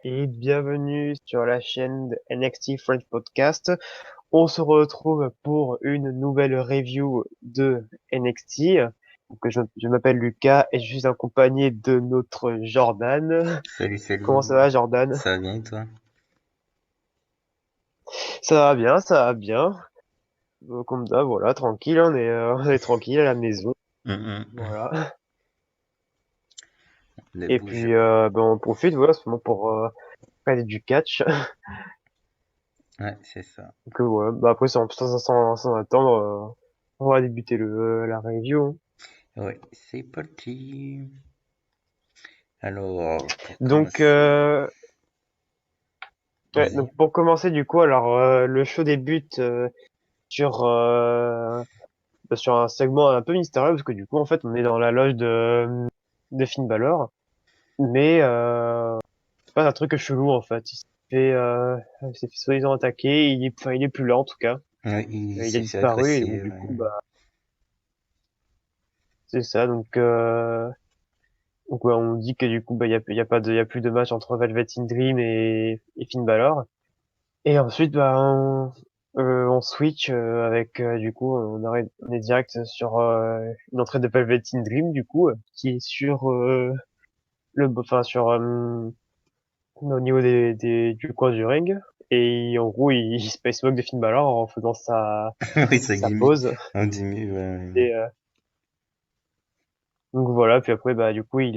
et bienvenue sur la chaîne de NXT French Podcast. On se retrouve pour une nouvelle review de NXT. Donc, je m'appelle Lucas et je suis accompagné de notre Jordan. Salut, Comment ça salut. va, Jordan? Ça va bien et toi? Ça va bien, ça va bien. Comme ça, voilà, tranquille, on est tranquille à la maison. Voilà. Ne Et bouge puis, pas. on profite, voilà, ce moment pour parler du catch. Ouais, c'est ça. Donc, ouais, après, sans attendre, on va débuter la review. Ouais, c'est parti. Alors, pour Donc, commencer, vas-y. donc pour commencer du coup, alors le show débute sur sur un segment un peu mystérieux parce que du coup en fait on est dans la loge de Finn Balor, mais c'est pas un truc chelou en fait. Il s'est fait soi-disant attaquer, enfin, il est plus là en tout cas. Ouais, il Il a s'est fait disparu et donc agresser, du coup ouais. bah c'est ça. Donc ouais, on dit que du coup bah il y a pas de il y a plus de match entre Velvet in Dream et Finn Balor. Et ensuite, on switch avec du coup, on est direct sur une entrée de Velvet in Dream du coup, qui est sur enfin sur au niveau du coin du ring. Et en gros, il space moque de Finn Balor en faisant Oui, ça sa gimmick. pose. Un gimmick, ouais. Et donc voilà. Puis après, bah du coup, il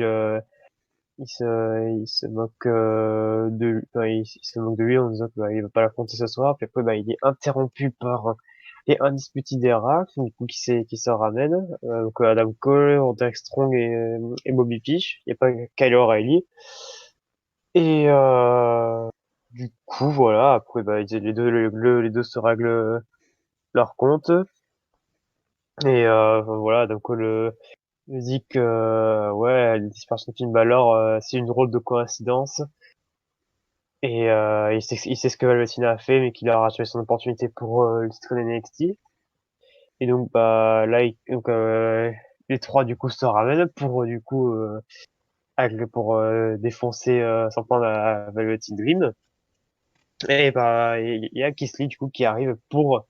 se moque enfin, il se moque de lui en disant que bah, il va pas l'affronter ce soir. Puis après, bah, il est interrompu par les Undisputed Era, du coup, qui se ramène. Donc Adam Cole, Roderick Strong et Bobby Fish. Il y a pas Kyle O'Reilly. Et du coup, voilà. Après, bah, les deux se règlent leur compte. Et enfin, voilà, Adam Cole dit que ouais, la disparition de Finn Balor, c'est une drôle de coïncidence. Et il sait ce que Velveteen a fait, mais qu'il a raté son opportunité pour le titre NXT. Et donc bah là, les trois du coup se ramènent pour du coup pour défoncer s'en prendre à Velveteen Dream. Et bah il y a Keith Lee du coup qui arrive pour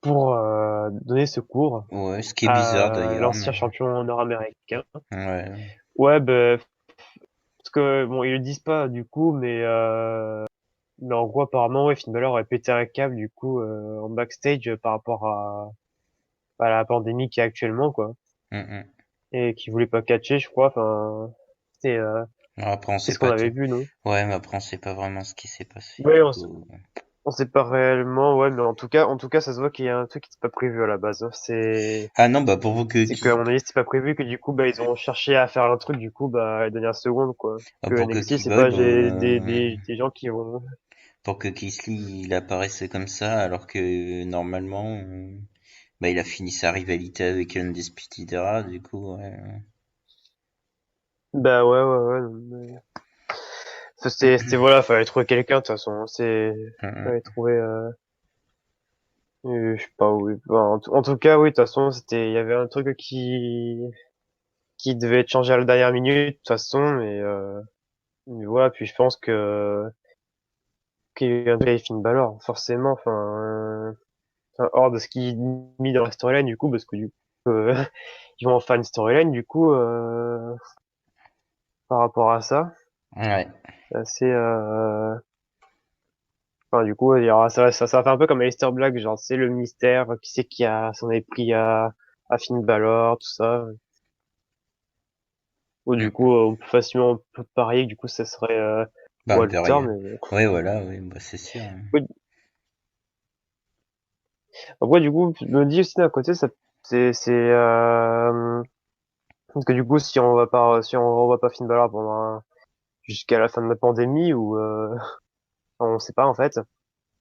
donner secours Ouais, ce qui est bizarre à d'ailleurs, l'ancien mais. champion nord-américain. Ouais. Ouais, bah, parce que bon, ils le disent pas du coup, mais en gros, apparemment, ouais, Finn Balor aurait pété un câble, du coup, en backstage par rapport à la pandémie qui est actuellement, quoi. Mm. Et qui voulait pas catcher, je crois. Enfin, c'est Après, on c'est sait ce qu'on pas avait tout. vu, non? Ouais, mais après, on sait pas vraiment ce qui s'est passé, Ouais, du coup. on sait pas réellement, ouais, mais en tout cas, ça se voit qu'il y a un truc qui n'était pas prévu à la base, hein. Ah non, bah, pour vous C'est qu'à mon avis, c'était pas prévu, que du coup, bah, ils ont cherché à faire un truc, du coup, bah, à la dernière seconde, quoi. Que pour que NXT, qui c'est ouais, pas bah, des gens qui vont. pour que Kisly il apparaisse comme ça, alors que normalement, bah, il a fini sa rivalité avec Undisputed Era, du coup, ouais. Bah ouais, ouais, ouais. Non, ça, voilà, fallait trouver quelqu'un, de toute façon. Fallait trouver, je sais pas, oui. Enfin, en tout cas, oui, de toute façon, il y avait un truc qui devait être changé à la dernière minute, de toute façon, mais voilà, puis je pense qu'il y a un Finn Balor, forcément, enfin, hors de ce qui est mis dans la storyline, du coup, parce que du coup, ils vont en faire une storyline, du coup, par rapport à ça. Ouais. C'est assez, enfin, du coup, ça fait un peu comme Aleister Black, genre, c'est le mystère, qui c'est qui s'en est pris à Finn Balor, tout ça. Ou du coup, on peut facilement on peut parier que du coup, ça serait Bah, Walter, Imperial. mais bon. Ouais, voilà, oui, bah, c'est sûr, hein. Oui, après, du coup, je me dis aussi d'un côté, parce que du coup, si on revoit pas Finn Balor jusqu'à la fin de la pandémie, ou on sait pas en fait,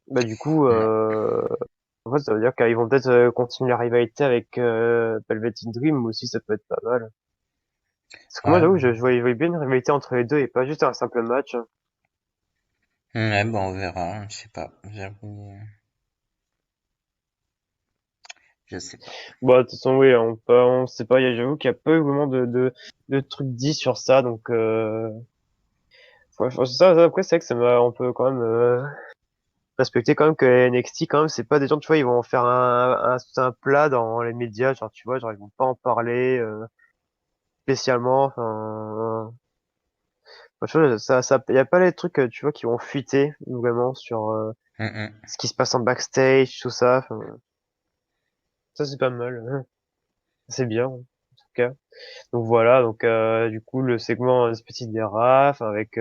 bah du coup, en fait, ça veut dire qu'ils vont peut-être continuer la rivalité avec Velvet in Dream aussi, ça peut être pas mal. Parce que moi, Ouais, j'avoue, je voyais bien une rivalité entre les deux et pas juste un simple match. ouais, bah, on verra, hein, je sais pas, j'avoue, je sais pas. Bon, de toute façon, oui, on sait pas, j'avoue qu'il y a pas eu vraiment de trucs dits sur ça, donc après, c'est vrai que on peut quand même respecter quand même que NXT, quand même, c'est pas des gens, tu vois, ils vont faire un plat dans les médias, genre, tu vois, genre, ils vont pas en parler spécialement. Enfin, tu vois, y a pas les trucs, tu vois, qui vont fuiter vraiment sur Hum, hum. ce qui se passe en backstage, tout ça. Enfin, ça, c'est pas mal. C'est bien, en tout cas. Donc voilà, donc du coup, le segment petit des rafs avec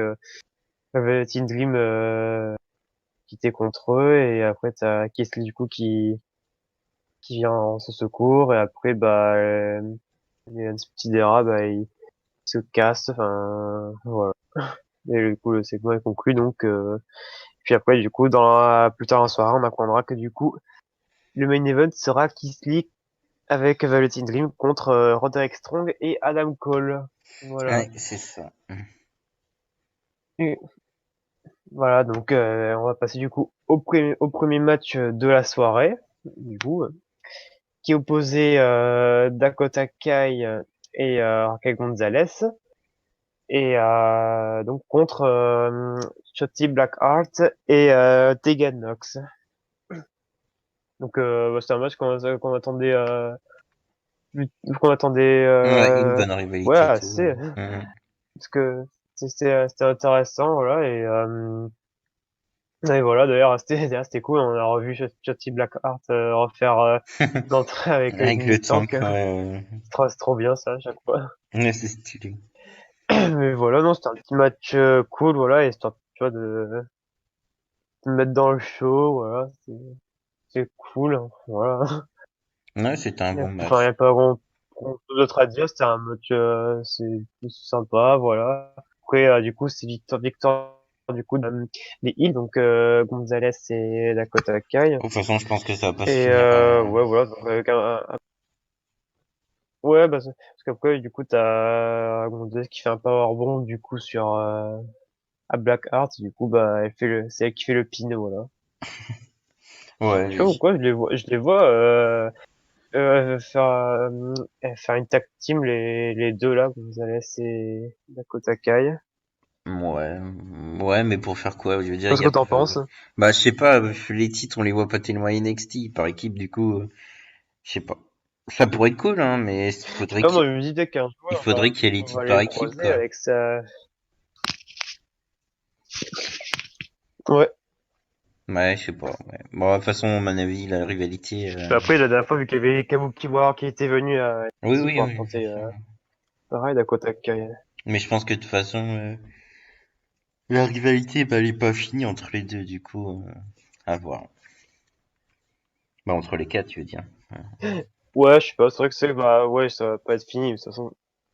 Team Dream qui était contre eux, et après, t'as Kesley, du coup, qui vient en son secours, et après, bah, petit des rafs, bah, il se casse, enfin, voilà. Et du coup, le segment est conclu, donc, puis après, du coup, plus tard en soirée, on apprendra que du coup, le main event sera Kesley avec Velveteen Dream contre Roderick Strong et Adam Cole. Voilà. Ouais, c'est ça. Et voilà, donc on va passer du coup au premier match de la soirée, du coup, qui opposait Dakota Kai et Raquel Gonzalez, et donc contre Shotzi Blackheart et Tegan Knox. Donc bah, c'est un match qu'on attendait qu'on attendait Ouais, une bonne ouais, rivalité et tout. assez, Hum. parce que c'était intéressant, voilà. Et voilà, d'ailleurs c'était cool, on a revu Shotzi Blackheart refaire l'entrée avec Avec une le tank. tank, ouais. C'est trop bien ça à chaque fois. Ouais, c'est stylé. Mais voilà, non, c'était un petit match cool, voilà, histoire, tu vois, de me mettre dans le show, voilà, c'est cool, hein, voilà. Ouais, c'était un bon Enfin, y match. a pas grand chose d'autre à dire, c'était un match, c'est sympa, voilà. Après, du coup, c'est victoire du coup des Hills, donc Gonzalez et Dakota Kai. De toute façon, je pense que ça va pas se Et finir. ouais, voilà, donc avec ouais, bah, parce qu'après, du coup, t'as Gonzalez qui fait un powerbomb, du coup, à Blackheart, du coup, bah, c'est elle qui fait le pin, voilà. Ouais, Je sais pas pourquoi, je les vois, faire une tag team, les deux, là, Gonzalez et Dakota Kai. ouais, ouais, mais pour faire quoi? Je veux dire, il Qu'est-ce y que a t'en pas. penses? Bah, je sais pas, les titres, on les voit pas tellement à NXT par équipe, du coup, je sais pas. Ça pourrait être cool, hein, mais Je sais pas, moi, je me disais qu'un il jour, faudrait qu'il y ait les on va titres aller par le équipe, croiser quoi. avec sa, ouais. Ouais, je sais pas. Ouais. Bon, de toute façon, à mon avis, la rivalité. Après, la dernière fois, vu qu'il y avait Kabuki Warrior qui était venu Oui, ici oui, pour oui, affronter, c'est ça. pareil, Dakota Kai. Mais je pense que de toute façon, la rivalité, bah, elle est pas finie entre les deux, du coup, à voir. Bah, entre les quatre, tu veux dire. Ouais, je sais pas, c'est vrai que bah, ouais, ça va pas être fini, de toute façon.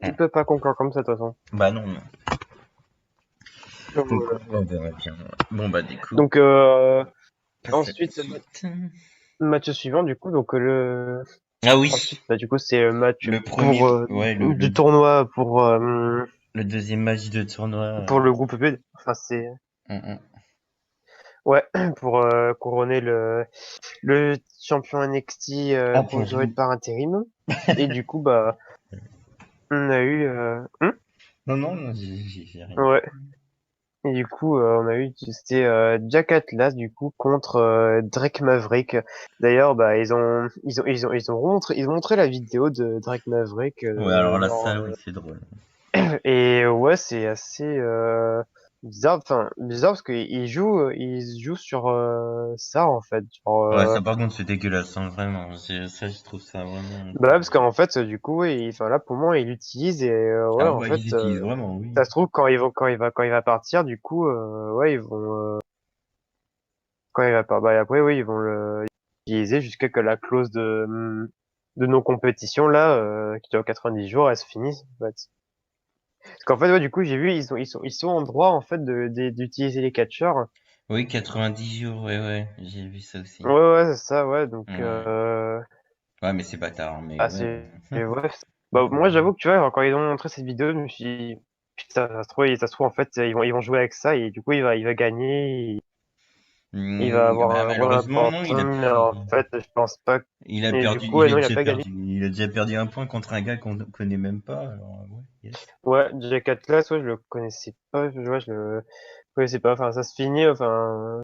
Ouais. Il peut pas conclure comme ça, de toute façon. Bah non, non. Donc, Donc, voilà. on verra bien. Bon, bah, du coup, Donc, passe à la ensuite, suite. match suivant, du coup, donc, Ah oui, ensuite, bah, du coup, c'est le match le premier, ouais, du tournoi le deuxième match de tournoi. pour le groupe B. Enfin, c'est, Hum, hum. ouais, pour couronner le champion NXT Ah, Cruiserweight purée. par intérim. Et du coup, bah, on a eu, Non, non, non, j'ai rien. ouais. Et du coup, on a eu, c'était Jack Atlas du coup contre Drake Maverick. D'ailleurs, bah, ils ont montré la vidéo de Drake Maverick, Ouais, alors là, ça, oui, c'est drôle. et ouais, c'est assez bizarre. Enfin, bizarre parce qu'il joue sur ça en fait. Genre, Ouais, ça, par contre, c'est dégueulasse, hein, vraiment. Ça, je trouve ça vraiment un bah peu. là, parce qu'en fait, du coup, ouais, enfin là, pour moi, il l'utilise et ouais, Ah en ouais, ils fait, utilisent vraiment, oui. ça se trouve quand il va partir, du coup, ouais, ils vont quand il va pas, bah après, oui, ils vont le utiliser jusqu'à que la clause de non-compétition, là, qui dure 90 jours, elle se finisse, en fait. Parce qu'en fait, ouais, du coup, j'ai vu, ils sont en droit, en fait, d'utiliser les catcheurs. Oui, 90 jours, ouais, ouais, j'ai vu ça aussi. Ouais, ouais, c'est ça, ouais, donc, Ouais, ouais, mais c'est bâtard, hein, mais ah, ouais. ouais. Bah, moi, j'avoue que, tu vois, quand ils ont montré cette vidéo, je me suis dit, putain, ça se trouve, en fait, ils vont jouer avec ça, et du coup, il va gagner, il va avoir Bah, un rôle malheureusement, non, important, mais en fait, je pense pas. il a Et du perdu, coup, ouais, non, il a pas gagné. il a déjà perdu un point contre un gars qu'on connaît même pas. Alors, ouais, yes. Ouais, Jack Atlas, ouais, je le connaissais pas, ouais, je le connaissais pas. Enfin, ça se finit, enfin,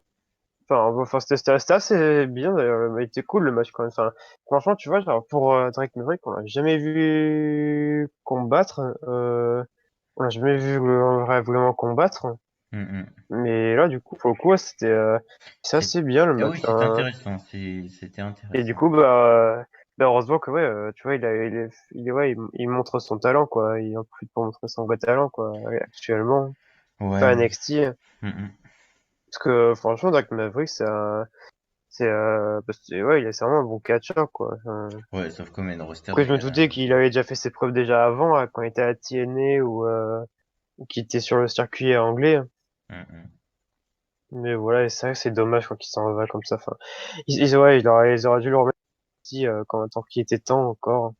c'était assez bien d'ailleurs. Il était cool le match quand même. Enfin, franchement, tu vois, genre pour Drake Maverick, on l'a jamais vu combattre. On l'a jamais vu en vrai vraiment combattre. Mm, mm. Mais là, du coup, pour le coup, ouais, c'est C'est, assez bien le ah match. oui, c'était Hein. intéressant. C'était Et du intéressant. coup, bah heureusement que ouais, tu vois, ouais, il montre son talent quoi. Il en profite pour montrer son vrai talent quoi. Actuellement, pas Ouais. NXT. Mm, mm. Parce que franchement, Drake Maverick, parce que ouais, c'est vraiment un bon catcheur quoi. Enfin, Ouais, sauf comme une roster, après, je me doutais qu'il avait déjà fait ses preuves déjà avant, quand il était à TNA ou qu'il était sur le circuit anglais. Hein. mm, mm. Mais voilà, et c'est vrai que c'est dommage quand il s'en va comme ça. Enfin, ouais, ils auraient dû le remettre ici tant qu'il était temps encore.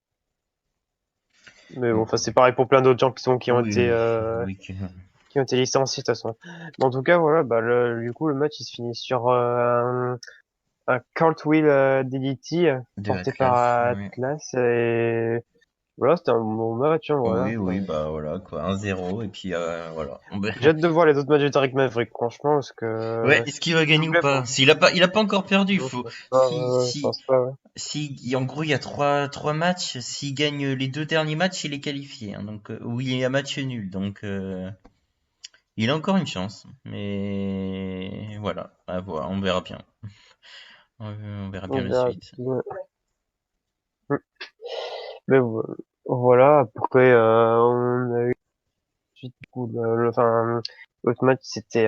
Mais bon, enfin, c'est pareil pour plein d'autres gens Oui, oui, que- qui ont été licenciés de toute façon. Mais en tout cas, voilà, bah du coup, le match il se finit sur un cartwheel DDT de porté par Atlas. Ouais. Atlas et voilà, c'était un bon match, hein, voilà. Oui, oui, Enfin, bah voilà, quoi, 1-0, et puis voilà. j'ai hâte de voir les autres matchs de Tarek Maverick, franchement, parce Ouais, que est-ce qu'il va s'il gagner vous ou plaît, pas? faut. Il a pas encore perdu, Non, je faut, pense pas, ouais, je pense pas. Ouais. en gros, il y a trois matchs, s'il gagne les deux derniers matchs, il est qualifié, hein, donc, ou il y a match nul, donc, il a encore une chance, mais voilà, à voir, on verra bien. On verra bien On la verra. suite. Ouais. Mais voilà, après, on a eu ensuite, du coup, enfin, l'autre match, c'était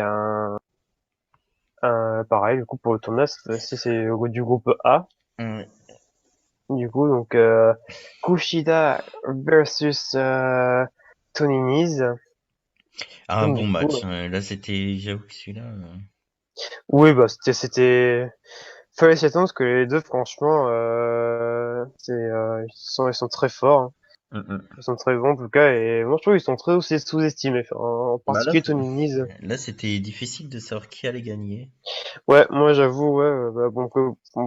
pareil, du coup, pour le tournoi, c'est du groupe A. Ouais. Du coup, donc, Kushida versus Tony Nese. Ah, un Donc, bon du coup, match, là, j'avoue que celui-là, oui, bah, fallait s'y attendre parce que les deux, franchement, ils sont très forts. Hein. mm, mm. Ils sont très bons, en tout cas, et moi, je trouve qu'ils sont très sous-estimés. Enfin, en Bah particulier Tony Nese. là, c'était difficile de savoir qui allait gagner. Ouais, moi, j'avoue, ouais, bah, bon,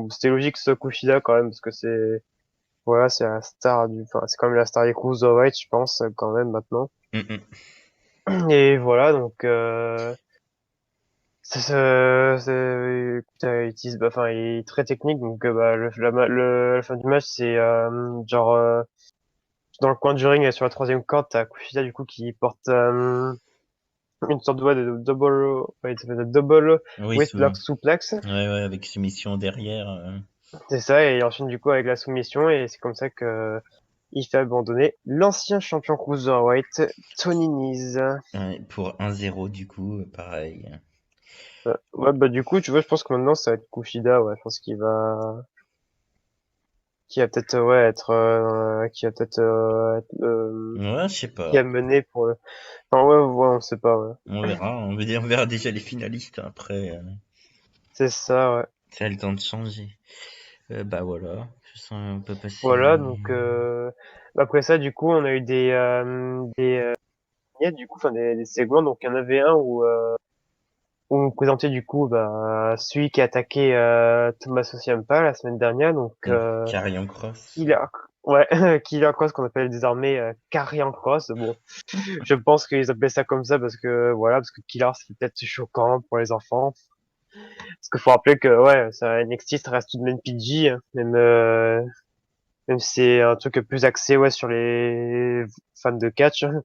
c'était logique, ce Kushida, quand même, parce que voilà, c'est quand même la star des Cruiserweight, je pense, quand même, maintenant. Mm, mm. Et voilà, donc, écoute, enfin, il est très technique, donc bah, la fin du match, c'est genre dans le coin du ring, sur la troisième corde, t'as Kushida du coup qui porte une sorte de double, ouais, il s'appelle de double Oui, waist lock suplex, ouais, ouais, avec soumission derrière. c'est ça, et il enchaîne du coup avec la soumission, et c'est comme ça que il fait abandonner l'ancien champion cruiserweight Tony Nese. Ouais, pour 1-0 du coup, pareil. Ouais, bah du coup, tu vois, je pense que maintenant ça va être Kushida, ouais, je pense qui va peut-être qui va peut-être Ouais, je sais qui a pas. mené pour le... Enfin ouais, ouais, on sait pas, ouais. On verra déjà les finalistes après. C'est ça, ouais. Ça a le temps de changer. Bah voilà, je sens on peut Voilà, passer. donc après ça, du coup, on a eu des vignettes, du coup, enfin des segments. Donc il y en avait un où on présentait du coup celui qui a attaqué Tommaso Ciampa la semaine dernière, donc Carrion Cross. Killer, ouais, Killer Cross qu'on appelle désormais Karrion Cross. Bon, je pense qu'ils appellent ça comme ça parce que voilà, parce que Killer c'est peut-être choquant pour les enfants. Parce qu'il faut rappeler que ouais, ça NXT ça reste tout de même PG, hein, même si c'est un truc plus axé ouais sur les fans de catch. Hein.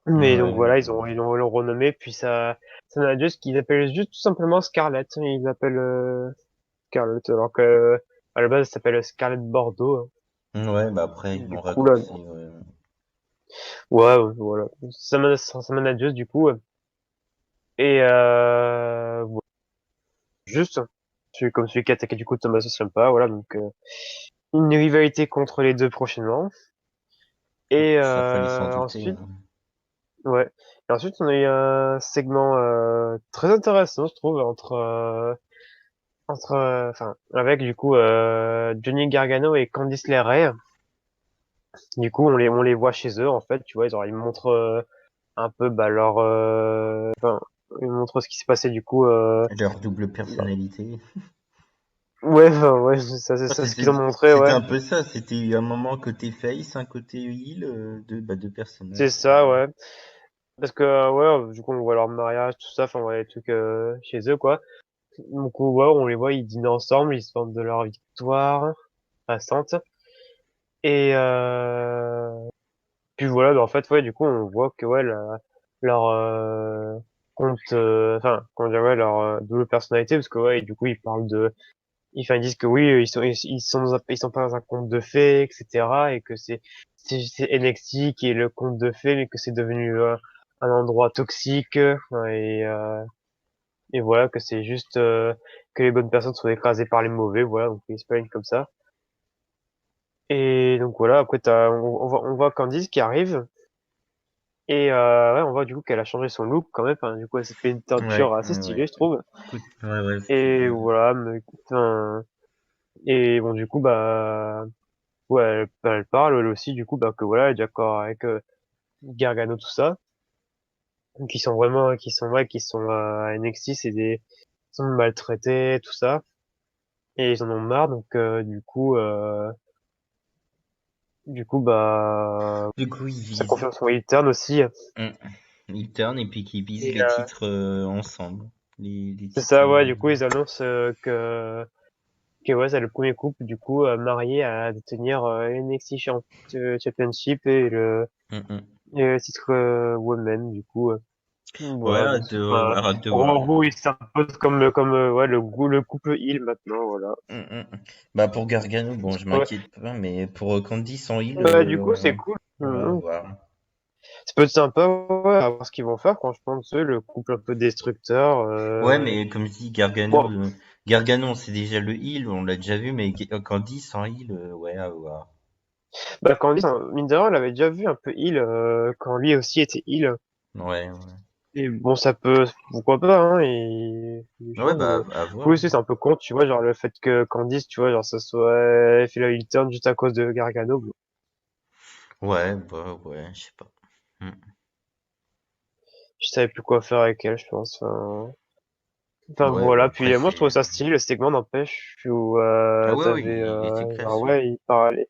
Mais donc Ouais, voilà, ils l'ont renommé, puis ça n'a juste qu'ils appellent juste tout simplement Scarlett. Ils l'appellent Scarlett, alors que à la base ça s'appelle Scarlett Bordeaux. Hein. ouais, bah après ils Du l'ont coup là, raccourci. Ouais. ouais, voilà, ça manageuse du coup. Et voilà. Juste comme celui qui a attaqué du coup Thomas Ciampa, voilà donc une rivalité contre les deux prochainement. Et Ça fallait s'en douter. ensuite, ouais. Et ensuite, on a eu un segment très intéressant, je trouve, enfin, avec du coup Johnny Gargano et Candice LeRae. Du coup, on les voit chez eux, en fait, tu vois, ils montrent un peu bah, enfin, ils montrent ce qui s'est passé du coup. Leur double Bah, personnalité. ouais, enfin, ouais, c'est Ah, ça ce qu'ils ont montré, c'était ouais. un peu ça, c'était un moment côté face, un côté heal, deux C'est personnages. ça, ouais. Parce que ouais, du coup on voit leur mariage, tout ça, enfin on voit les trucs chez eux quoi. Donc ouais, on les voit, ils dînent ensemble, ils se parlent de leur victoire récente. Et puis voilà, bah, en fait ouais, du coup on voit que ouais leur compte, enfin comment dire ouais leur double personnalité parce que ouais, et du coup ils parlent de, enfin, ils disent que oui, ils sont pas dans un conte de fées, etc. et que c'est NXT qui est le conte de fées, mais que c'est devenu un endroit toxique et voilà que c'est juste que les bonnes personnes sont écrasées par les mauvais, voilà donc ils se plaignent comme ça. Et donc voilà, après on voit Candice qui arrive et ouais, on voit du coup qu'elle a changé son look quand même. Enfin, du coup elle s'est fait une Ouais, teinture assez ouais, ouais. stylée je trouve. Écoute, ouais, ouais, c'était Et bien. voilà, mais, enfin, et bon du coup bah ouais, elle parle elle aussi du coup bah que voilà, elle est d'accord avec Gargano tout ça, qui sont vraiment, qui sont ouais, qui sont à NXT, ils sont maltraités tout ça, et ils en ont marre donc du coup bah Du coup, ils ça visent. confirme son heel turn aussi, Mm. Ils turnent et puis qu'ils visent et les titres ensemble. Les c'est titres ça ouais, du coup individuels. ils annoncent que ouais c'est le premier couple du coup marié à détenir NXT Championship Mm, mm. et le titre Women du coup. Ouais, Voilà, donc enfin, hâte de voir. en gros, il s'impose comme ouais, le couple heel maintenant, voilà. Mm, mm. Bah pour Gargano, bon, je Ouais, m'inquiète pas, mais pour Candy sans heal, bah, du coup, c'est cool. on va voir. Ça peut être sympa, ouais, à voir ce qu'ils vont faire, franchement, tu sais, le couple un peu destructeur. Ouais, mais comme je dis, Bon, Gargano, c'est déjà le heal, on l'a déjà vu, mais Candy sans heal, ouais, à voir. bah, Candice, mine de rien, on l'avait déjà vu un peu heel quand lui aussi était heel. Ouais, ouais. Et bon, ça peut, pourquoi pas, hein, et je Ouais, pense, bah, à oui, voir. c'est un peu con, tu vois, genre le fait que Candice, tu vois, genre ça soit elle fait la heel turn juste à cause de Gargano. Bon, Ouais, bah, ouais, je sais pas. Mm. je savais plus quoi faire avec elle, je pense. Enfin Ouais, bah, voilà, après, puis moi je trouve c'est. ça stylé le segment n'empêche où Ah ouais, ouais, t'avais il était genre classe. ouais ils parlaient,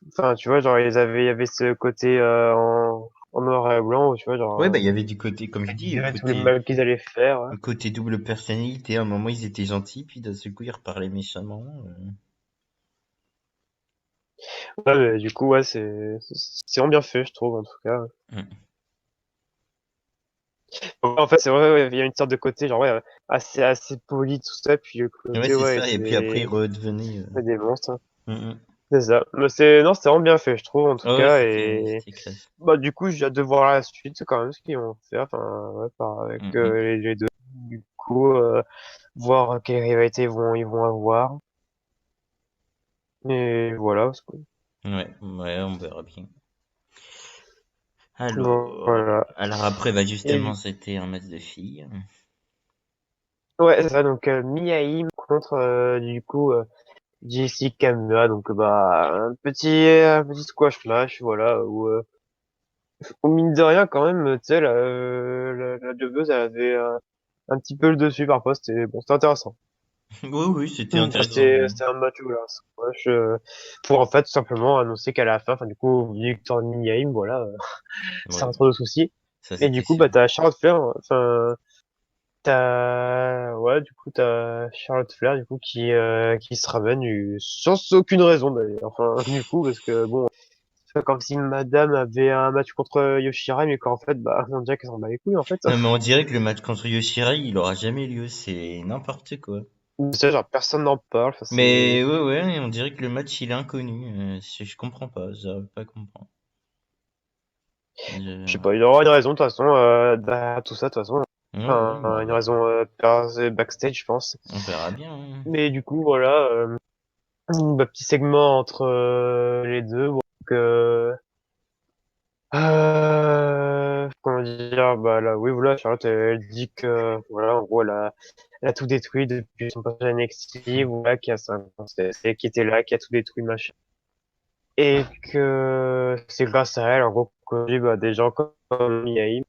enfin tu vois genre il y avait ce côté en noir et blanc où tu vois Ouais, genre bah, il y avait du côté, comme je ils dis, diraient tous les mal qu'ils allaient faire, hein. côté double personnalité. À un moment, ils étaient gentils, puis d'un seul coup, ils reparlaient méchamment. Ouais mais du coup ouais c'est vraiment bien fait je trouve en tout cas. Mm. Donc, en fait c'est vrai ouais, il y a une sorte de côté genre ouais assez poli tout ça puis le Ouais, côté c'est ouais ça. Et puis après, ils c'est redevenaient. des monstres, hein. Mm, mm. C'est ça, mais c'est non c'est vraiment bien fait je trouve en tout Ouais, ouais, cas. Et c'était classe. bah, du coup, j'ai hâte de voir la suite, quand même, ce qu'ils vont faire, enfin, ouais, avec Mm, mm. les deux. Du coup, voir quelle rivalité ils vont avoir. Et voilà. Ouais, ouais, on verra bien. Voilà. Alors après, bah Et justement, c'était un match de filles. ouais, c'est ça, donc, Mia Yim contre, du coup, JC Kamura, donc, bah, un petit squash match, voilà, où, au mine de rien, quand même, tu sais, la jobbeuse, elle avait, un petit peu le dessus parfois, bon, c'était intéressant. Oui, oui, c'était Enfin, intéressant. Oui. c'était un match ouvert, squash, pour en fait tout simplement annoncer qu'à la fin, enfin du coup, victoire de Miyahim, voilà, Ouais, sans trop de soucis. ça Et c'était du coup, sûr. bah t'as Charlotte Flair, enfin ouais, du coup t'as Charlotte Flair du coup qui se ramène sans aucune raison d'ailleurs. Enfin du coup parce que bon, c'est pas comme si Madame avait un match contre Yoshirai, mais qu'en fait bah on dirait qu'elle s'en bat les couilles en fait. Non, mais on dirait que le match contre Yoshirai, il aura jamais lieu. C'est n'importe quoi. C'est genre personne n'en parle, enfin c'est Mais ouais, ouais, on dirait que le match, il est inconnu. Je comprends pas, j'arrive pas à comprendre. je sais Je- pas, il y aura une raison de toute façon derrière tout ça de toute façon. Ouais, ouais, Enfin, une raison backstage, je pense. on verra bien. Hein. Mais du coup, voilà, bah, petit segment entre les deux. Donc, comment dire, bah là, oui, voilà, Charlotte, elle dit que, voilà, en gros, elle a tout détruit depuis son passage à NXT, voilà, qui a 5 ans, c'est qui était là, qui a tout détruit, machin. Et que c'est grâce à elle, en gros, que bah, des gens comme Mia Yim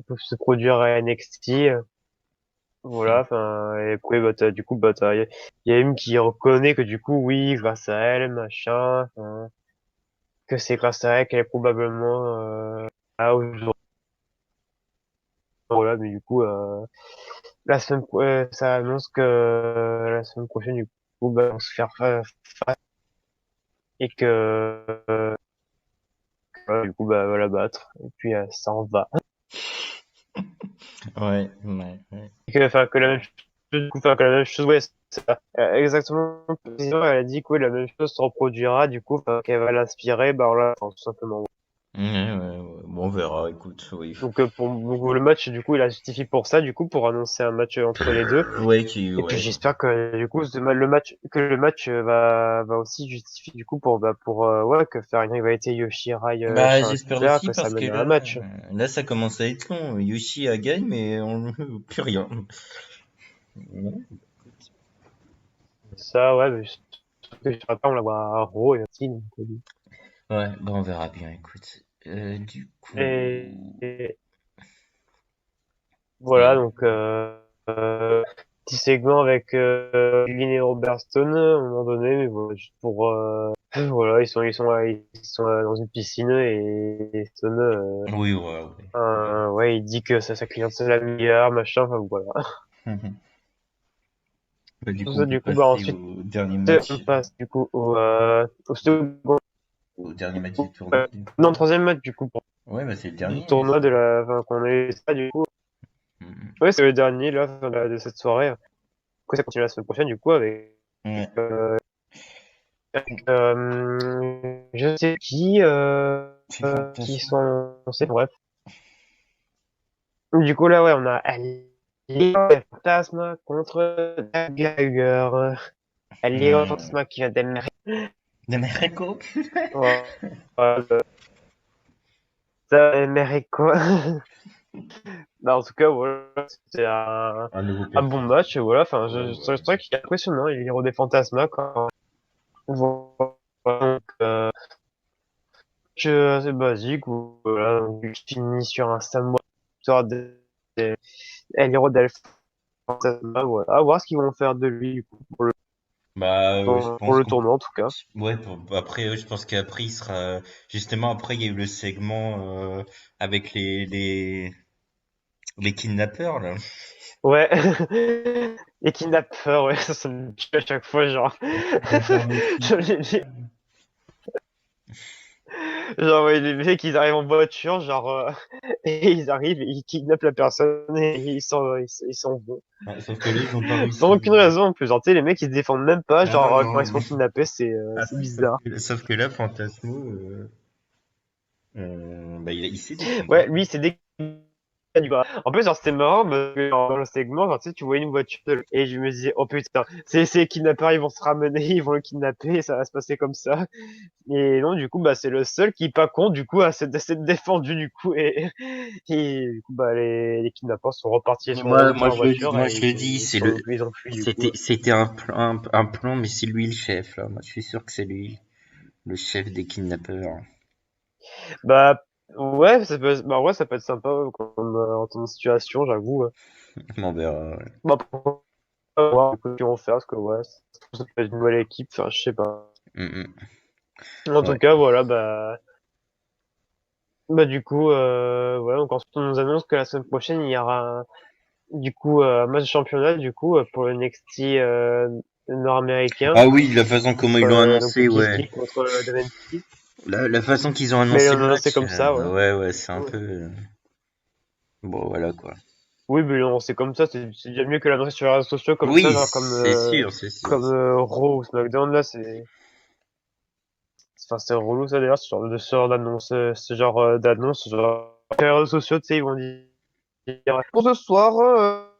peuvent se produire à NXT. Voilà, enfin, et après, bah, du coup, bah, y a une qui reconnaît que du coup, oui, grâce à elle, machin, enfin, que c'est grâce à elle qu'elle est probablement, là aujourd'hui, voilà, mais du coup, ça annonce que la semaine prochaine, du coup, bah, on se faire face et du coup, bah, va la battre, et puis, ça en va. Ouais, ouais, ouais. Enfin, que la même chose, du coup, enfin, que la même chose, ouais, c'est ça. Exactement, précisément, elle a dit que ouais, la même chose se reproduira, du coup, enfin, qu'elle va l'inspirer, bah, voilà, enfin, tout simplement. Ouais, ouais, ouais. Bon, on verra, écoute, oui. Donc, donc, le match, du coup, il a justifié pour ça, du coup, pour annoncer un match entre les deux. Et puis, Ouais. j'espère que, du coup, le match va aussi justifier, du coup, ouais, que faire une rivalité Yoshi-Rai, Bah, j'espère Shinsuke, aussi que ça parce que mène à un match. là, ça commence à être long. Yoshi a gagné, mais on plus rien. Ouais, Ça, ouais, mais je pas, on la voit à Raw et aussi, donc, bah, on verra bien, écoute. Du et, coup, et et voilà, donc, petit segment avec, Lynn et Robert Stone, à un moment donné, mais voilà, juste pour, voilà, ils sont dans une piscine et Stone, oui, ouais, ouais. ouais, il dit que sa cliente c'est la meilleure, machin, enfin voilà. Bah, du Tout coup, on ça, peut du coup, bah passer ensuite, au dernier on match, passe du coup au second, du tournoi. non, troisième match du coup Ouais, bah, c'est le du dernier. tournoi de enfin, qu'on est ça du coup. Mhm. Ouais, c'est le dernier là enfin, de cette soirée. Après, ça continue la semaine prochaine du coup Ouais. euh, je sais C'est qui fantasme. sont annoncés. Bref. Du coup là, ouais, on a Léon Fantasma contre Dagger. Léon Hmm. Fantasma qui vient d'Amérique. De Mexico? Voilà. Ça, Amérique quoi. Bah, en tout cas, voilà, c'était Un nouveau un bon perso. match, et voilà, enfin, Ouais, c'est ouais. vrai qu'il est impressionnant, il est héros des fantasmas, quand voilà, donc, match assez basique, où, voilà, donc, il finit sur un samoa, victoire des El Hero del Fantasma, voilà, à voir ce qu'ils vont faire de lui, du coup, Bah, je pour pense le qu'on tournoi, en tout cas. ouais, après, je pense qu'après, il sera, justement, après, il y a eu le segment, avec les kidnappeurs, là. Ouais, les kidnappeurs, ouais, ça me tue à chaque fois, genre, Les kidnappeurs mexicains. genre, ouais, les mecs, ils arrivent en voiture, genre, et ils arrivent, et ils kidnappent la personne, et ils s'en vont. Ouais, sauf que là, ils ont pas Sans réussi. aucune raison, en plus. Genre, tu sais, les mecs, ils se défendent même pas, Non, genre, quand non. ils se font kidnapper, Ah, c'est si, bizarre. sauf que là, Fantasmo, bah, il s'est défendu. Ouais, lui, c'est dès du bas. En plus, genre, c'était marrant, parce que dans le segment, genre, tu sais, tu voyais une voiture, et je me disais, oh putain, c'est les kidnappeurs, ils vont se ramener, ils vont le kidnapper, ça va se passer comme ça. Et non, du coup, bah, c'est le seul qui, pas con, du coup, a s'être défendu, du coup, et du coup, bah, les kidnappeurs sont repartis, sont remontés dans la voiture, Moi, et je le dis, ils ont fui, du coup. c'était un plan, mais c'est lui le chef, là. Moi, je suis sûr que c'est lui, le chef des kidnappeurs. Bah, ouais, bah, ouais, ça peut être sympa, comme, en ton situation, j'avoue. On verra, ouais. Bah, pourquoi pas voir, du coup, ce qu'ils vont faire, parce que, ouais, ça peut être une nouvelle équipe, enfin, je sais pas. Mm, En tout ouais. cas, voilà, bah, du coup, voilà, donc ensuite, on nous annonce que la semaine prochaine, il y aura, du coup, un match de championnat, du coup, pour le NXT, nord-américain, Ah oui, la façon comment ils l'ont donc, annoncé, Keith ouais. Lee contre Damian Priest. La façon qu'ils ont Mais annoncé on le annoncé match, comme ça, ouais. ouais, ouais, c'est un Ouais. peu, bon, voilà, quoi. Oui, mais non, c'est comme ça, c'est déjà mieux que l'annoncer sur les réseaux sociaux comme ça, Oui, genre c'est sûr, c'est sûr. comme Raw ou SmackDown, là, enfin, c'est relou ça d'ailleurs, ce genre d'annonce, ce genre d'annonce, genre, sur les réseaux sociaux, tu sais, ils vont dire, pour ce soir,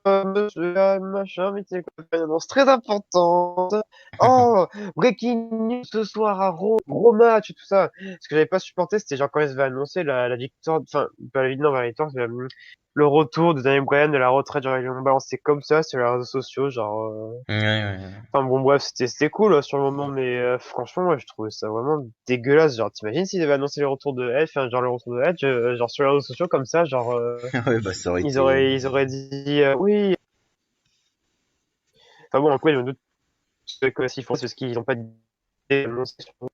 monsieur, machin, mais c'est quoi, une annonce très importante. Oh, breaking news ce soir à Raw, gros match et tout ça. Ce que j'avais pas supporté, c'était genre quand ils avaient annoncé la victoire, enfin, pas la victoire, non, la victoire, c'est le retour de Daniel Bryan de la retraite, genre, ils l'ont balancé comme ça sur les réseaux sociaux, genre, Ouais, ouais. enfin bon bref, c'était cool sur le moment, mais franchement, moi je trouvais ça vraiment dégueulasse. Genre, t'imagines s'ils avaient annoncé le retour de Edge, enfin genre le retour de Edge, genre sur les réseaux sociaux comme ça, genre Ouais, bah, ça aurait été, ils auraient dit oui. Enfin bon, après, je me doute que s'ils font, c'est parce qu'ils ont pas d'idée annoncée sur tout.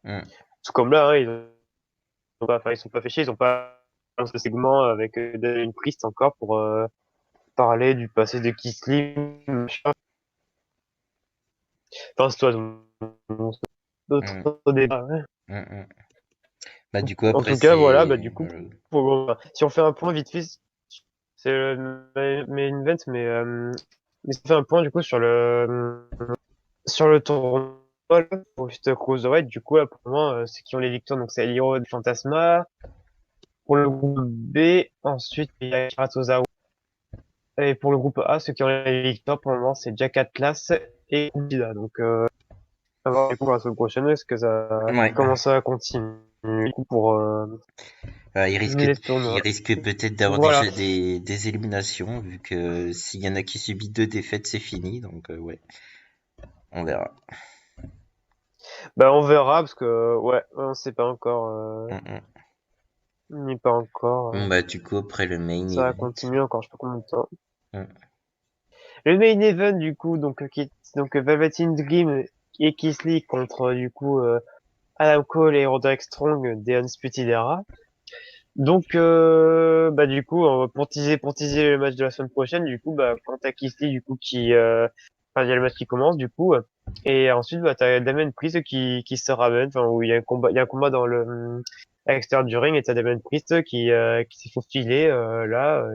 Mm. Tout comme là, hein, ils sont pas fait chier, ils ont pas lancé ce segment avec une prise encore pour parler du passé de Kisly, machin. Enfin, c'est toi, Mm. d'autres débats, ouais. Mm, mm. Bah, du coup, En après, tout cas, voilà, bah, c'est. du coup, si on fait un point vite fait, c'est le main event, mais si on fait un point, du coup, sur le tournoi, là, pour juste Cruiserweight, du coup, là, pour moi, ceux qui ont les victoires, donc c'est El Hero de Fantasma. Pour le groupe B, ensuite, il y a Akira Tozawa. Et pour le groupe A, ceux qui ont les victoires, pour le moment, c'est Jack Atlas et Kushida. Donc, à voir, du coup, pour la semaine prochaine, est-ce que ça Ouais. commence à continuer, du coup, pour, les Il tournois. risque peut-être d'avoir Voilà. déjà des éliminations, vu que s'il y en a qui subit 2 défaites, c'est fini. Donc, ouais, on verra. Bah, on verra, parce que, ouais, on sait pas encore, Mm, mm. on n'est pas encore, Bon, bah, du coup, après le main ça va event. continuer encore, je sais pas combien de temps. Mm. Le main event, du coup, donc Velvet in Dream et Keith Lee contre, du coup, Adam Cole et Roderick Strong des Undisputed Era. Donc, bah, du coup, pour teaser le match de la semaine prochaine, du coup, bah, quand t'as Keith Lee, du coup, enfin, il y a le match qui commence, du coup, et ensuite, bah, t'as Damien Priest qui se ramène, enfin, où il y a un combat à l'extérieur du ring, et t'as Damien Priest qui s'est faufilé, là,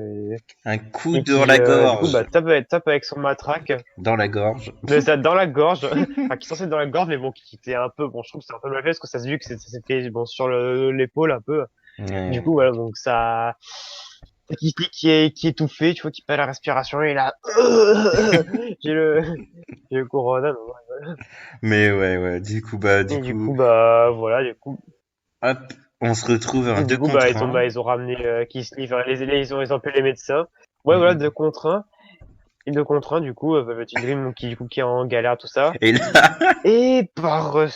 Un coup et dans qui, la du coup, bah, gorge. tape avec son matraque, Dans la gorge. mais ça, dans la gorge, enfin, qui est censé être dans la gorge, mais bon, qui était un peu, bon, je trouve que c'est un peu mal fait, parce que ça se vu que c'était, bon, sur l'épaule, un peu. Du Ouais. coup, voilà, donc ça, qui est étouffé, tu vois, qui perd la respiration, et là, j'ai le, j'ai le corona, non, ouais. Mais ouais, ouais. Et du coup, bah, voilà, Hop, on se retrouve un 2 bah, contre 1. ils ont ramené, Kisly, enfin, ils ont appelé les médecins. Ouais, voilà, Mm. 2 contre 1. Et 2 contre 1, du coup, Velvet Dream, donc, qui est en galère, tout ça. Et là, Et par et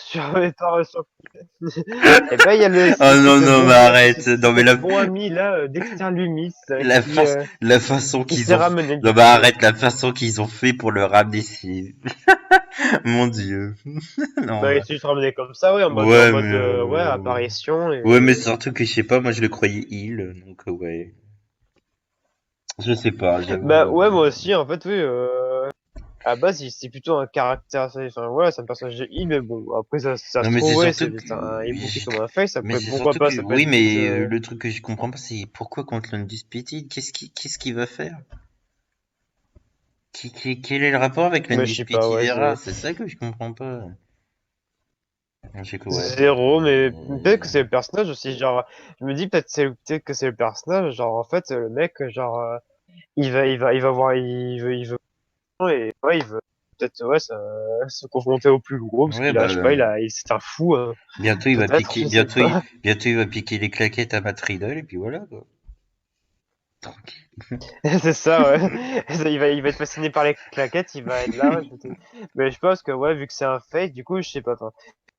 ben, il y a oh non, ce non, mais bon gars, arrête. Non, mais ce bon ami, là, Dexter Lumis, la, fa- la façon qui qu'ils s'est ont, ramené, non, du mais coup. arrête, la façon qu'ils ont fait pour le ramener ici. Mon Dieu. Non, Bah, il bah. s'est juste ramené comme ça, ouais, Ouais, mais, ouais, apparition, ouais, mais c'est un truc que je sais pas, moi je le croyais heal, donc, ouais. Je sais pas, bah, j'avoue. ouais, moi aussi, en fait, oui, à la base, c'est plutôt un caractère enfin, voilà, c'est un personnage de heal, mais bon, après, ça Non, se mais c'est trouve, ouais, surtout que, il est booké comme un face, mais après, c'est pourquoi surtout pas, que, ça peut oui, être vite, mais le truc que je comprends pas, c'est pourquoi contre l'Undisputed? Qu'est-ce qu'il va faire? Quel est le rapport avec mais je sais pas, l'Undisputed ouais, Era? c'est C'est ça que je comprends pas. Je sais que, ouais. zéro, mais peut-être que c'est le personnage aussi, genre, je me dis, peut-être que c'est le personnage, genre, en fait, le mec, genre, il va voir, il veut, et, ouais, il veut, peut-être, ouais, se confronter au plus gros, parce Ouais, qu'il a, bah, je sais pas, c'est un fou, peut-être, je sais pas. bientôt il va piquer les claquettes à Matt Riddle, et puis voilà, quoi. Tranquille. C'est ça, ouais. Il va être fasciné par les claquettes, il va être là, ouais, mais je pense que, ouais, vu que c'est un fake, du coup, je sais pas, enfin,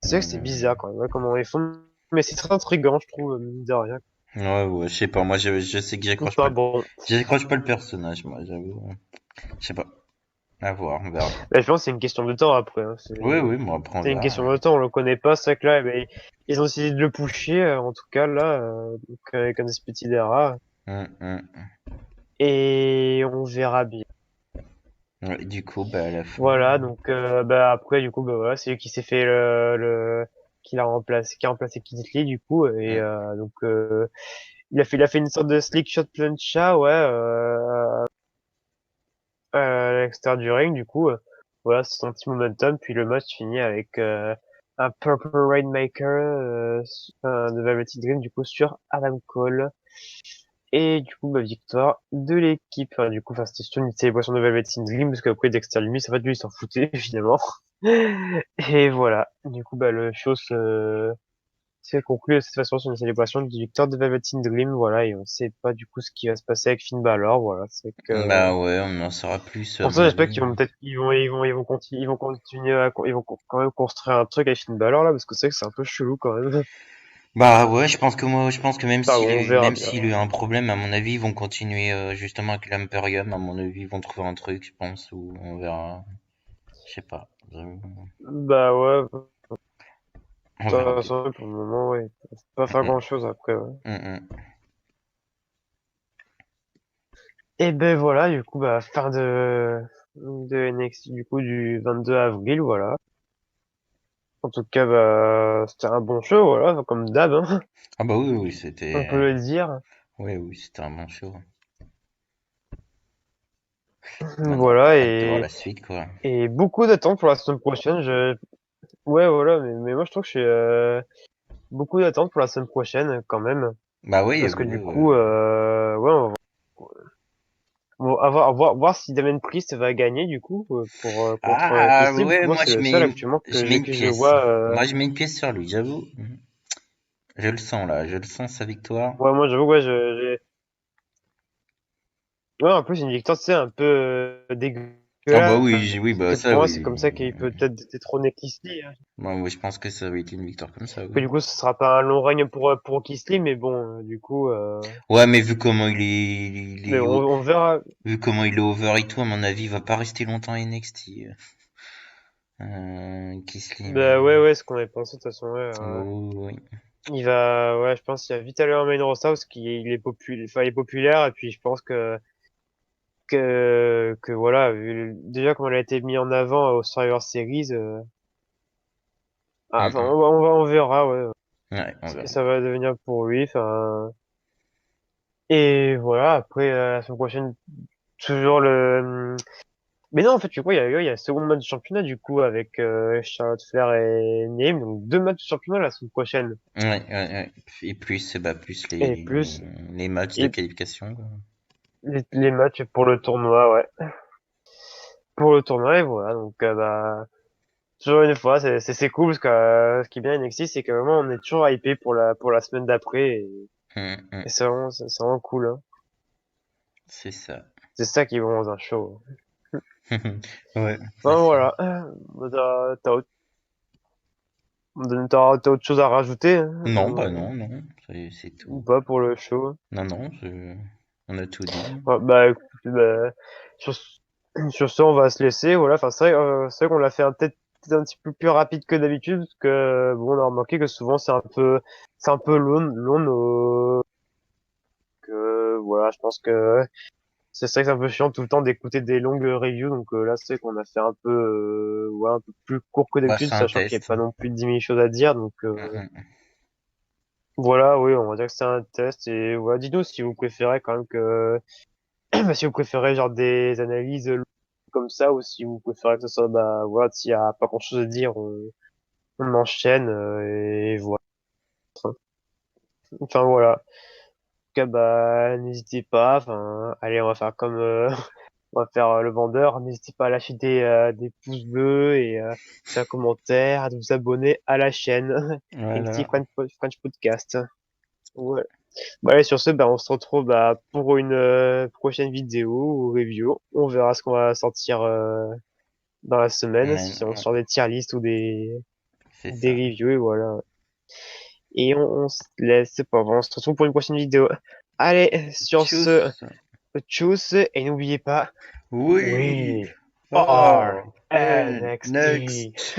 c'est vrai que c'est bizarre, Hmm. quand même, ouais, comment ils font, mais c'est très intriguant, je trouve, mine de rien. Ouais, ouais, je sais pas, moi je sais que Enfin, bon. j'accroche pas le personnage, moi, j'avoue. Je sais pas. À voir, on verra. Mais je pense que c'est une question de temps après, hein. Oui, oui, bon, après on C'est une verra. question de temps, on le connaît pas, c'est vrai que là, eh ben, ils ont essayé de le pusher, en tout cas, là, donc, avec un petit Dera, Hmm. et on verra bien. Ouais, du coup, bah, à la fin. Voilà, donc bah après du coup bah voilà, c'est lui qui s'est fait qui a remplacé Kid Lee du coup et Hmm. donc il a fait une sorte de slick shot plancha ouais à l'extérieur du ring du coup voilà, c'est son petit momentum puis le match finit avec un Purple Rainmaker de Velvet Dream du coup sur Adam Cole. Et du coup, bah, victoire de l'équipe. Enfin, du coup, enfin, c'était surtout une célébration de Velvet Dream, parce qu'après Dexter Lumis, en fait, lui, il s'en foutait, finalement. Et voilà. Du coup, bah, le show s'est conclu de cette façon sur une célébration de victoire de Velvet Dream, voilà, et on sait pas, du coup, ce qui va se passer avec Finn Balor, voilà. C'est que, Bah ouais, on en saura plus, à pour ça, mon j'espère avis. qu'ils vont peut-être, ils vont continuer ils vont quand même construire un truc avec Finn Balor, là, parce que c'est vrai que c'est un peu chelou, quand même. Bah ouais, je pense que Enfin, bon, on verra même bien. s'il a un problème, à mon avis, ils vont continuer justement avec l'Imperium. À mon avis, ils vont trouver un truc, je pense, ou on verra. Je sais pas. Bah ouais, de On toute verra bien. façon, pour le moment, ouais. Faut pas faire Mm, grand chose après, ouais. mm, mm. Et ben voilà, du coup, bah, fin de NXT, du coup, du 22 avril, voilà. En tout cas, bah, c'était un bon show, voilà, comme d'hab, hein, Ah bah oui, oui, on peut c'était. le dire. Oui, oui, c'était un bon show. Maintenant, Voilà, hâte de voir la suite, quoi. et beaucoup d'attentes pour la semaine prochaine. Ouais, voilà, mais moi, je trouve que j'ai beaucoup d'attentes pour la semaine prochaine, quand même. Bah oui, Parce que oui, du oui. coup, ouais, on va voir si Damien Priest va gagner, du coup, pour, contre Ah Keith Lee, parce que ouais, moi, moi c'est le seul actuellement je mets une que je pièce. vois, Moi je mets une pièce sur lui, j'avoue. Je le sens là, je le sens sa victoire. ouais, moi, j'avoue, ouais, ouais, en plus, une victoire, tu sais, un peu Ah bah dégueulasse. oui, oui, Parce bah que ça pour moi, c'est oui. comme ça qu'il peut peut-être détrôner Keith Lee, hein. Moi, oui, je pense que ça va être une victoire comme ça, Que oui. du coup, ce sera pas un long règne pour Keith Lee, mais bon, du coup, Ouais, mais vu comment mais on verra. vu comment il est over et tout, à mon avis, il va pas rester longtemps à NXT. Kisly, Bah ouais, ouais, ce qu'on avait pensé, de toute façon, ouais. oh, oui. Il va, ouais, je pense qu'il va vite aller en main roster parce qu'il est populaire, enfin, il est populaire, et puis je pense que voilà, déjà comme elle a été mis en avant au Survivor Series, Mm, enfin, mm. on verra, ouais, Ouais, on ce que verra. ça va devenir pour lui, enfin, et voilà, la semaine prochaine, toujours mais non, en fait, tu vois, il y a le second match de championnat, du coup, avec, Charlotte Flair et Naim, donc deux matchs de championnat la semaine prochaine, Ouais, ouais, ouais. Et plus, bah, plus et plus, les matchs de et qualification, quoi. les matchs pour le tournoi, ouais. Pour le tournoi, et voilà, donc, bah, toujours une fois, c'est cool parce que ce qui est bien NXT, c'est que vraiment on est toujours hypé pour la semaine d'après Mm, mm. et c'est vraiment cool, hein. C'est ça. C'est ça qui est bon dans un show. Ouais, c'est Enfin ça. voilà, bah, t'as autre chose à rajouter, hein, Non, bah non, non, c'est ou tout. pas pour le show? Non, non, on a tout dit. Ouais, bah écoute, bah, sur sur ce on va se laisser, voilà. Enfin c'est vrai qu'on l'a fait peut-être un petit peu plus rapide que d'habitude parce que bon on a remarqué que souvent c'est un peu long que voilà, je pense que c'est vrai que c'est un peu chiant tout le temps d'écouter des longues reviews, donc là c'est vrai qu'on a fait un peu ouais, un peu plus court que Bah, d'habitude, c'est un sachant qu'il n'y a test. pas non plus 10 000 choses à dire, donc Mm, mm. voilà, oui, on va dire que c'est un test, et voilà, dites-nous si vous préférez quand même que si vous préférez genre des analyses comme ça, ou si vous préférez que ce soit bah voilà, s'il y a pas grand-chose à dire, on enchaîne, et voilà. Enfin voilà. En tout cas, bah n'hésitez pas, enfin allez, on va faire comme on va faire le vendeur. N'hésitez pas à lâcher des pouces bleus et faire un commentaire, à vous abonner à la chaîne NXT Voilà. French Podcast. Ouais. Bah, allez, sur ce, bah, on se retrouve bah, pour une prochaine vidéo ou review. On verra ce qu'on va sortir dans la semaine, Ouais, si on ouais, sort des tier lists ou c'est des ça. reviews, et voilà. Et on se laisse, c'est pas vrai, on se retrouve pour une prochaine vidéo. Allez, sur ce, Tchuss. tchuss, et n'oubliez pas, Oui. we Ah, are and NXT. next.